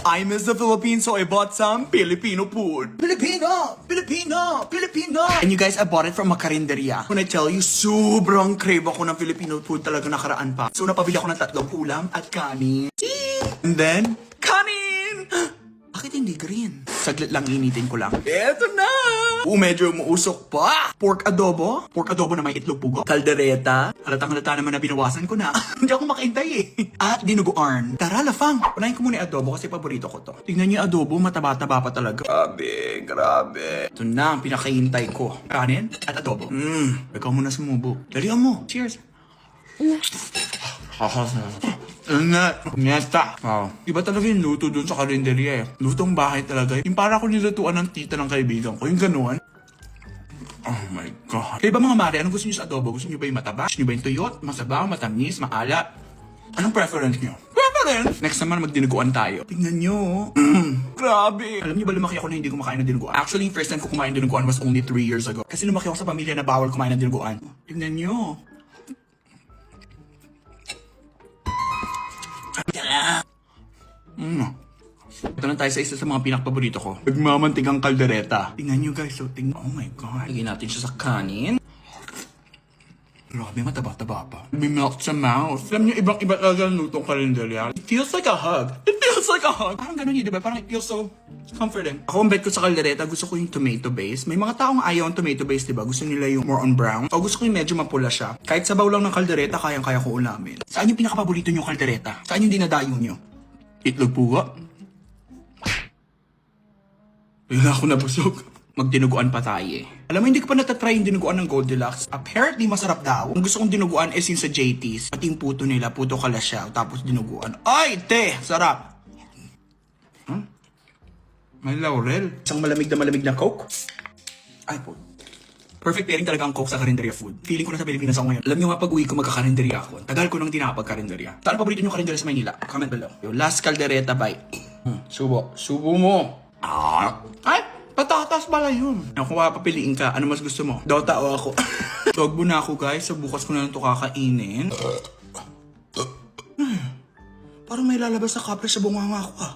I miss the Philippines, so I bought some Filipino food. Filipino! Filipino! Filipino! And you guys, I bought it from a karinderya. When I tell you, sobrang crave ako ng Filipino food talaga nakaraan pa. So napabili ako ng 3 ulam at kanin. And then, kanin! Bakit hindi green? Saglit lang, initin ko lang. Eto na! Medyo umuusok pa. Pork adobo. Pork adobo na may itlog pugo. Kaldereta. Halatang-halata naman na binawasan ko na. Hindi ako makaintay eh. At dinuguan. Tara, lafang. Unahin ko muna yung adobo kasi paborito ko to. Tingnan niyo yung adobo, mataba-taba pa talaga. Grabe, grabe. Ito na ang pinakahintay ko. Kanin at adobo. Ikaw muna sumubo. Dalihan mo. Cheers. Nyeta. Wow. Iba talaga yung luto dun sa karinderya eh. Lutong bahay talaga. Yung para ko nilutuan ng tita ng kaibigan ko. Yung ganuan. Oh my God. Kaya ba mga mare, anong gusto niyo sa adobo? Gusto niyo ba yung mataba? Gusto niyo ba yung tuyot? Masabaw? Matamis? Maalat? Anong preference niyo? Preference? Next naman magdinuguan tayo. Tingnan niyo. Grabe. Alam niyo ba lumaki ako na hindi kumakain ng dinuguan? Actually, first time ko kumain ng dinuguan was only 3 years ago. Kasi lumaki ako sa pamilya na bawal kumain ng dinuguan. Tingnan niyo. Ito na tayo sa isa sa mga pinakapaborito ko. Nagmamantigang kaldereta. Tingnan nyo guys, so tingnan. Oh my God. Lagyan natin siya sa kanin. Grabe, mataba-taba pa. May melt sa mouth. Alam nyo, ibang-iba talaga ang lutong karinderya. It feels like a hug. It feels like a hug. Parang ganun yun, diba? Parang it feels so comforting. Ako, ang bet ko sa kaldereta, gusto ko yung tomato base. May mga taong ayaw ang tomato base, diba? Gusto nila yung more on brown. O gusto ko yung medyo mapula siya. Kahit sabaw lang ng kaldereta, kayang-kaya ko ulamin. Saan yung pinakapaborito nyo kaldereta? Saan yung dinadayo nyo? Itlog puwa? Wala ako nabusog. Magdinuguan pa tayo eh. Alam mo, hindi ko pa natatry yung dinuguan ng Goldilocks. Apparently, masarap daw. Ang gusto kong dinuguan is yung sa JT's. Pati yung puto nila, puto kalasyaw, tapos dinuguan. Ay, te! Sarap! Huh? May laurel. Isang malamig na Coke. Ay po. Perfect pairing talaga ang Coke sa karinderya food. Feeling ko na sa Pilipinas ako ngayon. Alam niyo nga, pag uwi ko magkakarinderya ako. Tagal ko nang di nakapag-karinderya. Saan paborito niyo karinderya sa Maynila? Comment below. Yung last caldereta bite. Subo. Subo mo. Ay! Patatas pala yun. Kung papiliin ka, ano mas gusto mo? Dota o ako? Dog na ako guys, so bukas ko na lang ito kakainin. Parang may lalabas na kapre sa bunganga ko ah.